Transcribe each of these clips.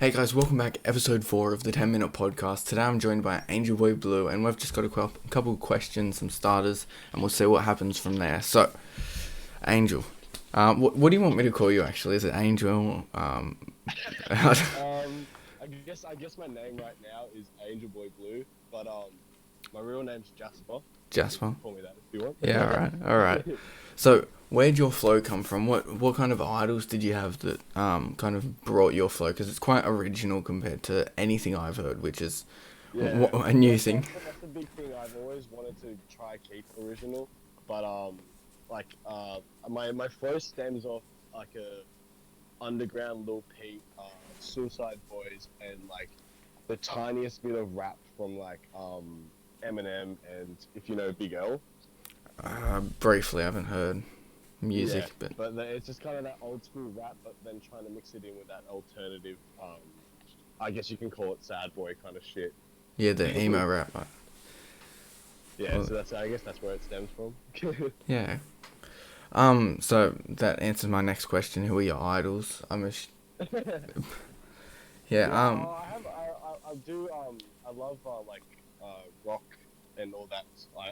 Hey guys, welcome back. Episode 4 of the 10-minute podcast. Today I'm joined by AngelBoyBlue, and we've just got a couple of questions, some starters, and we'll see what happens from there. So, Angel, what do you want me to call you? Actually, is it Angel? I guess my name right now is AngelBoyBlue, but my real name's Jasper. You Jasper. can call me that if you want. Yeah, all right. So, where'd your flow come from? What kind of idols did you have that kind of brought your flow? Because it's quite original compared to anything I've heard, which is Yeah, a new that's thing. that's the, that's the big thing. I've always wanted to try keep original, but like my flow stems off like a underground Lil Peep, Suicide Boys, and like the tiniest bit of rap from like Eminem and if you know Big L. Briefly, I haven't heard Yeah, music, but but it's just kind of that old school rap, but then trying to mix it in with that alternative, I guess you can call it sad boy kind of shit. yeah, the emo rap. Yeah, Well, so I guess that's where it stems from. yeah. So that answers my next question. Who are your idols? Yeah. Yeah, I do I love rock and all that.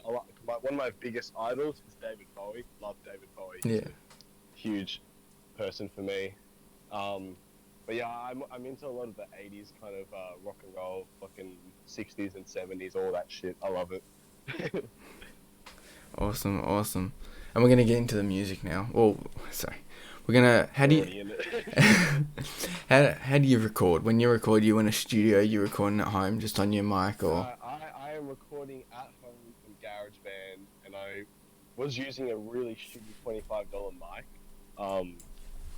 One of my biggest idols is David Bowie. Love David Bowie. He's Yeah. a huge person for me. But yeah, I'm into a lot of the '80s kind of rock and roll, fucking '60s and '70s, all that shit. I love it. Awesome. Awesome. And we're gonna get into the music now. Well, sorry. We're gonna. How We're do you? already in it. How do you record? When you record, you in a studio? You recording at home, just on your mic, No, or? I am recording at home in GarageBand, and I was using a really shitty $25 mic.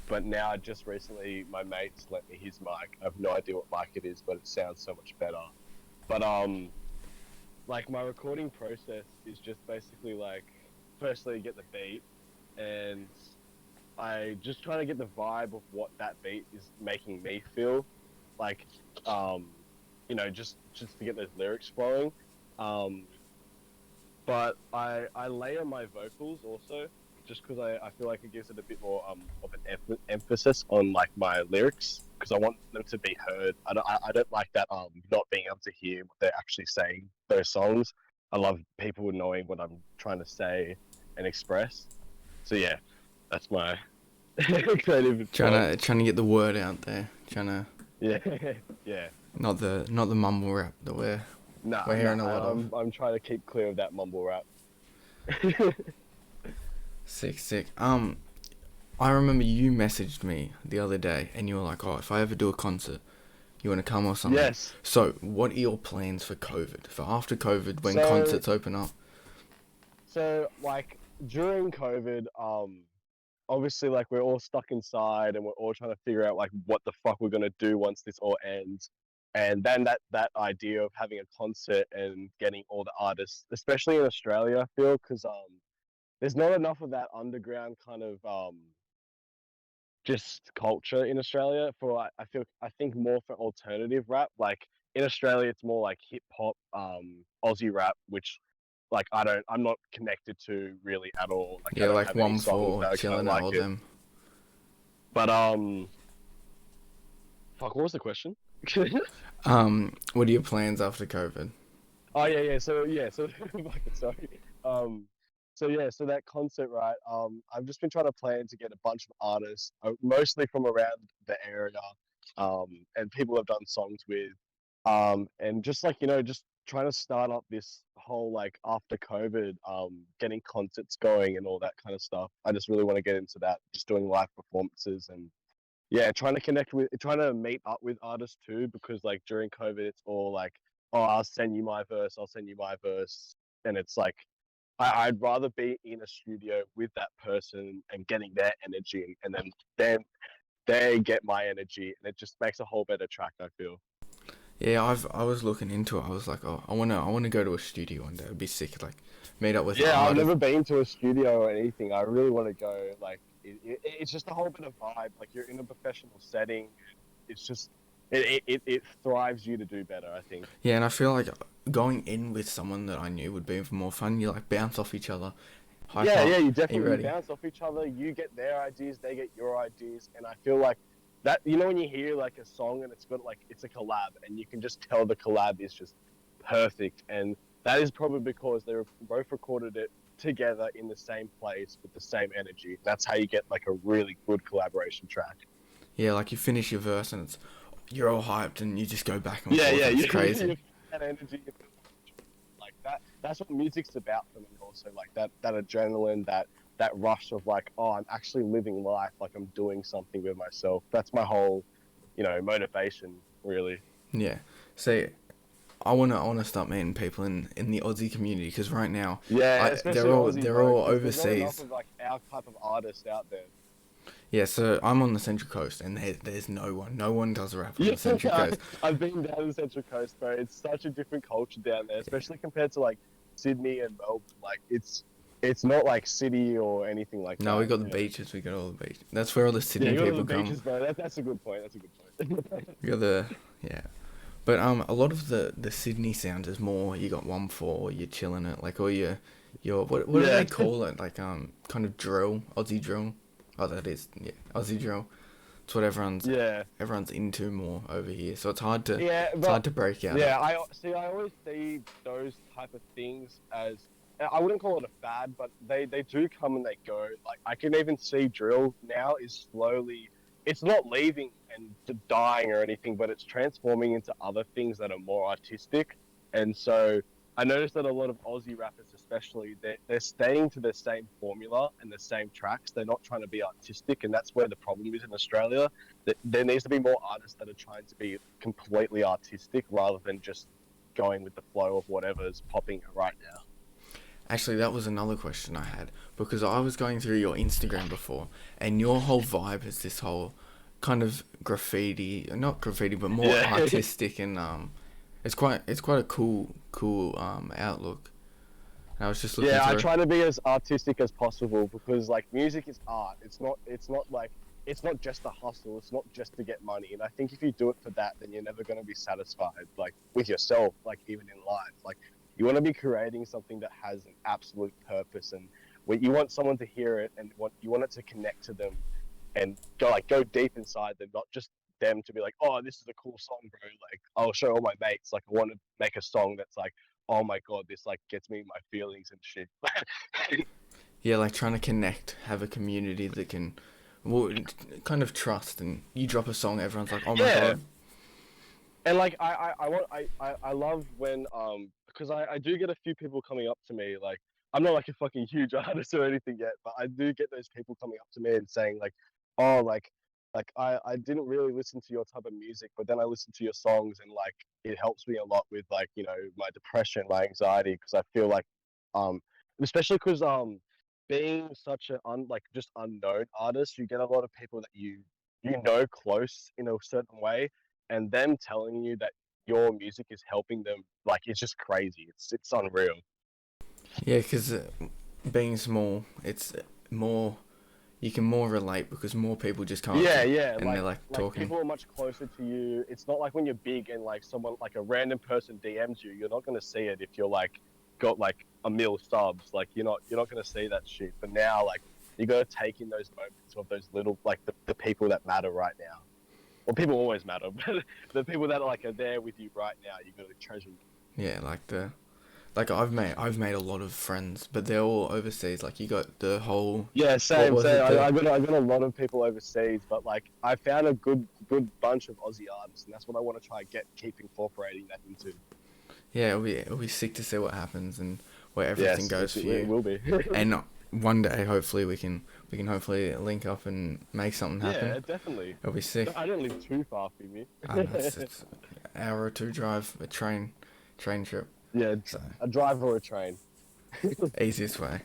But now just recently, my mate's lent me his mic. I have no idea what mic it is, but it sounds so much better. But like my recording process is just basically like, firstly get the beat, and I just trying to get the vibe of what that beat is making me feel, like, um, just to get those lyrics flowing. Um, but I layer my vocals also, just because I feel like it gives it a bit more of an emphasis on like my lyrics, because I want them to be heard. I don't like that not being able to hear what they're actually saying those songs. I love people knowing what I'm trying to say and express. So yeah, that's my creative flow. Trying to get the word out there. Trying to Yeah, yeah. not the mumble rap that we're Nah. hearing a lot of. I'm trying to keep clear of that mumble rap. Sick, sick. I remember you messaged me the other day, and you were like, "Oh, if I ever do a concert, you want to come or something?" Yes. So, what are your plans for COVID? For after COVID, when So concerts open up? like during COVID, obviously like we're all stuck inside and we're all trying to figure out like what the fuck we're gonna do once this all ends. And then that idea of having a concert and getting all the artists, especially in Australia, I feel, because there's not enough of that underground kind of just culture in Australia for I think more for alternative rap. Like in Australia it's more like hip hop, Aussie rap, which like I'm not connected to really at all. Like I Yeah, don't like have any one songs four that I kind of chilling at all like it. them. But fuck, what was the question? What are your plans after COVID? Oh so fucking sorry. Um, so that concert, right? I've just been trying to plan to get a bunch of artists, mostly from around the area, and people I've done songs with, and just like just trying to start up this whole like after COVID, getting concerts going and all that kind of stuff. I just really want to get into that, just doing live performances and yeah, trying to meet up with artists too, because like during COVID, it's all like, oh, I'll send you my verse, and it's like, I'd rather be in a studio with that person and getting their energy, and then they get my energy, and it just makes a whole better track. I feel. Yeah, I was looking into it. I was like, oh, I wanna go to a studio one day. It'd be sick. Like, meet up with an Yeah, I've artist. never been to a studio or anything. I really want to go. Like, it's just a whole bit of vibe. Like, you're in a professional setting. It's just, it thrives you to do better, I think. Yeah, and I feel like going in with someone that I knew would be even more fun. You like bounce off each other, hype Yeah, up. you Are you definitely ready? bounce off each other. You get their ideas, they get your ideas, and I feel like that, you know, when you hear like a song and it's got like it's a collab, and you can just tell the collab is just perfect, and that is probably because they were both recorded it together in the same place with the same energy. That's how you get like a really good collaboration track. Yeah, like you finish your verse and you're all hyped and you just go back and Yeah, forth. yeah, It's you crazy. feel that energy, you feel like that. That's what music's about for me. Also, like that adrenaline, that rush of like, oh, I'm actually living life, like I'm doing something with myself. That's my whole, motivation, really. Yeah. See, I wanna start meeting people in the Aussie community because right now, Yeah, they're especially all Aussie, they're bro, all because there's not enough overseas. of like our type of artist out there. Yeah, so I'm on the Central Coast and there's no one. No one does rap on Yeah, the Central Coast. I've been down the Central Coast, bro. It's such a different culture down there, especially compared to like Sydney and Melbourne. Like it's not like city or anything like No, we that. got the beaches. We got all the beaches. That's where all the Yeah, Sydney you got all the people come. beaches, bro. That's a good point. That's a good point. We got the yeah. But a lot of the Sydney sound is more you got 1/4, you're chilling it, like all your what do Yeah, they call it? Like kind of drill, Aussie drill. Oh, that is yeah, Aussie drill. It's what yeah, everyone's into more over here. So yeah. it's But hard to break out of. yeah, I see. I always see those type of things as, I wouldn't call it a fad, but they do come and they go. Like I can even see drill now is slowly. It's not leaving and dying or anything, but it's transforming into other things that are more artistic. And so I noticed that a lot of Aussie rappers, especially, they're staying to the same formula and the same tracks. They're not trying to be artistic, and that's where the problem is in Australia. That there needs to be more artists that are trying to be completely artistic rather than just going with the flow of whatever's popping right now. Actually, that was another question I had because I was going through your Instagram before, and your whole vibe is this whole kind of graffiti, not graffiti, but more Yeah. artistic and it's quite a cool outlook. And I was just looking Yeah, I through. try to be as artistic as possible because like music is art. It's not just a hustle. It's not just to get money. And I think if you do it for that, then you're never going to be satisfied like with yourself, like even in life. Like you want to be creating something that has an absolute purpose, and when you want someone to hear it and you want it to connect to them and go deep inside them, not just them to be like, oh, this is a cool song, bro. Like I'll show all my mates. Like I want to make a song that's like, oh my god, this like gets me my feelings and shit. Yeah, like trying to connect, have a community that can, well, kind of trust. And you drop a song, everyone's like, oh my Yeah, god. and like I love when because I do get a few people coming up to me. Like I'm not like a fucking huge artist or anything yet, but I do get those people coming up to me and saying like, oh, like I didn't really listen to your type of music, but then I listened to your songs, and like it helps me a lot with like, my depression, my anxiety, because I feel like um especially because being such an like just unknown artist, you get a lot of people that you know close in a certain way, and them telling you that your music is helping them, like it's just crazy. It's unreal. Yeah, because being small, it's more, you can more relate because more people just come up to Yeah, you yeah. and they're like Like talking. people are much closer to you. It's not like when you're big and like someone like a random person DMs you. You're not gonna see it if you're like got like a mil subs. Like you're not gonna see that shit. But now like you gotta take in those moments of those little like the people that matter right now. Well, people always matter, but the people that are there with you right now, you gotta treasure them. Yeah, like I've made a lot of friends, but they're all overseas. Like you got the whole, Yeah, what same, was same. it? I got a lot of people overseas, but like I found a good bunch of Aussie artists, and that's what I want to try and keep incorporating that into. Yeah, it'll be sick to see what happens and where everything Yes, goes for it you. will be. And one day, hopefully, we can hopefully link up and make something happen. Yeah, definitely. It'll be sick. I don't live too far from you. I know it's an hour or two drive, a train trip. Yeah, So a drive or a train. easiest way.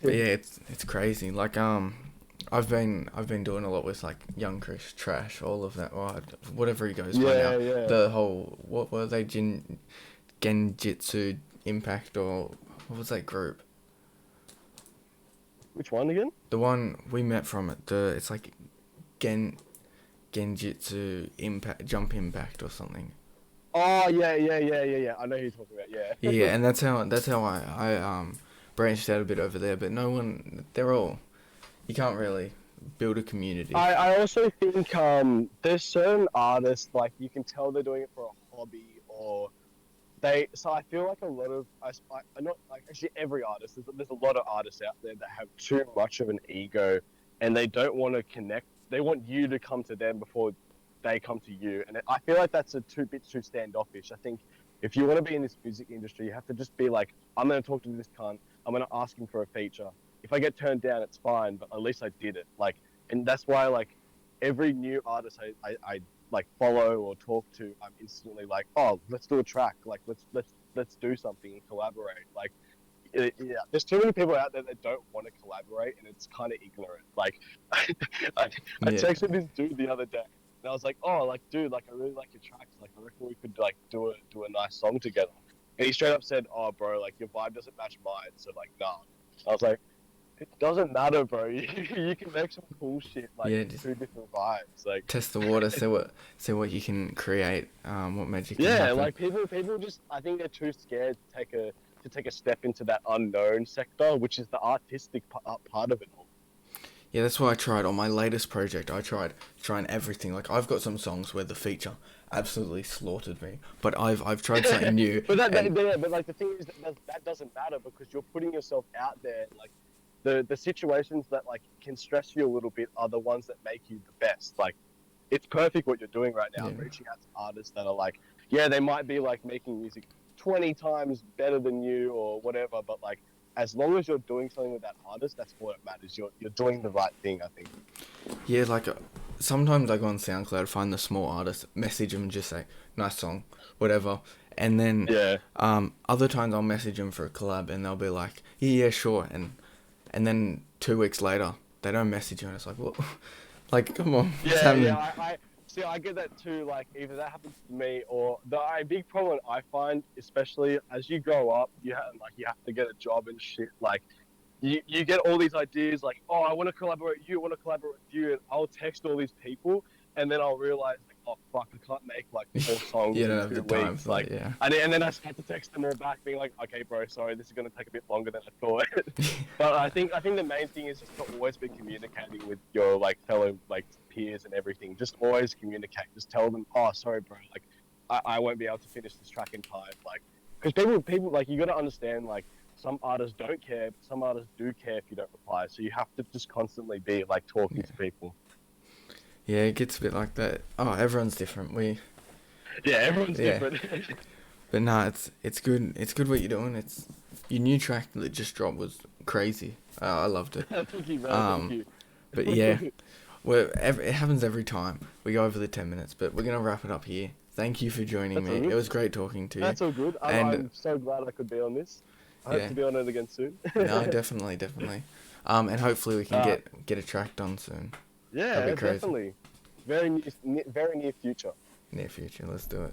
But yeah, it's crazy. Like I've been doing a lot with like Young Chris, Trash, all of that. Well, whatever he goes by now. Yeah, yeah. The whole what were they Genjitsu Impact or what was that group? Which one again? The one we met from it. It's like Genjitsu Impact Jump Impact or something. Oh yeah. I know who you're talking about. Yeah, Yeah. yeah, and that's how I branched out a bit over there. But no one, they're all, you can't really build a community. I also think there's certain artists like you can tell they're doing it for a hobby or so I feel like a lot of I not like actually every artist there's a lot of artists out there that have too much of an ego and they don't want to connect. They want you to come to them before they come to you, and I feel like that's a bit too standoffish. I think if you want to be in this music industry, you have to just be like, I'm going to talk to this cunt. I'm going to ask him for a feature. If I get turned down, it's fine, but at least I did it. Like, and that's why like every new artist I like follow or talk to, I'm instantly like, oh, let's do a track. Like, let's do something and collaborate. Like, yeah, there's too many people out there that don't want to collaborate, and it's kind of ignorant. Like, I texted this dude the other day, and I was like, oh, like, dude, like, I really like your tracks. Like, I reckon we could like do a nice song together. And he straight up said, oh, bro, like your vibe doesn't match mine, so like, nah. I was like, it doesn't matter, bro. You can make some cool shit, like two different vibes. Like test the water, see what you can create, what magic. Yeah, can happen. like people just, I think they're too scared to take a step into that unknown sector, which is the artistic part of it all. Yeah, that's why I tried on my latest project. I tried trying everything. Like I've got some songs where the feature absolutely slaughtered me, but I've tried something new. But but like the thing is that doesn't matter because you're putting yourself out there. Like the situations that like can stress you a little bit are the ones that make you the best. Like it's perfect what you're doing right now, reaching out to artists that are like, yeah, they might be like making music 20 times better than you or whatever, but like as long as you're doing something with that artist, that's what it matters. You're doing the right thing, I think. Yeah, like sometimes I go on SoundCloud, find the small artist, message them, and just say nice song, whatever, and then other times I'll message them for a collab, and they'll be like, yeah, sure, and then 2 weeks later they don't message you, and it's like, what? Like, come on. I get that too. Like, either that happens to me, or the big problem I find, especially as you grow up, you have to get a job and shit. Like, you get all these ideas, like, oh, I want to collaborate with you, and I'll text all these people, and then I'll realize, like, oh fuck, I can't make like 4 songs in 2 weeks. Like, and then I start to text them all back, being like, okay, bro, sorry, this is gonna take a bit longer than I thought. But I think the main thing is just to always be communicating with your like fellow like peers and everything. Just always communicate. Just tell them, oh, sorry, bro, like I won't be able to finish this track in time. Like, because people like, you got to understand, like, some artists don't care, but some artists do care if you don't reply. So you have to just constantly be like talking to people. Yeah, it gets a bit like that. Oh, everyone's different. Everyone's different. But nah, it's good. It's good what you're doing. It's your new track that just dropped was crazy. I loved it. Thank you, man. Thank you. But yeah, it happens every time. We go over the 10 minutes, but we're gonna wrap it up here. Thank you for joining me. It was great talking to you. That's all good. I'm so glad I could be on this. I hope to be on it again soon. No, definitely. And hopefully we can get a track done soon. Yeah, definitely. Very near future. Near future, let's do it.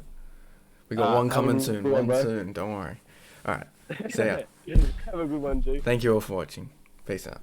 We got one coming soon. Soon. Don't worry. All right. See ya. Have a good one, G. Thank you all for watching. Peace out.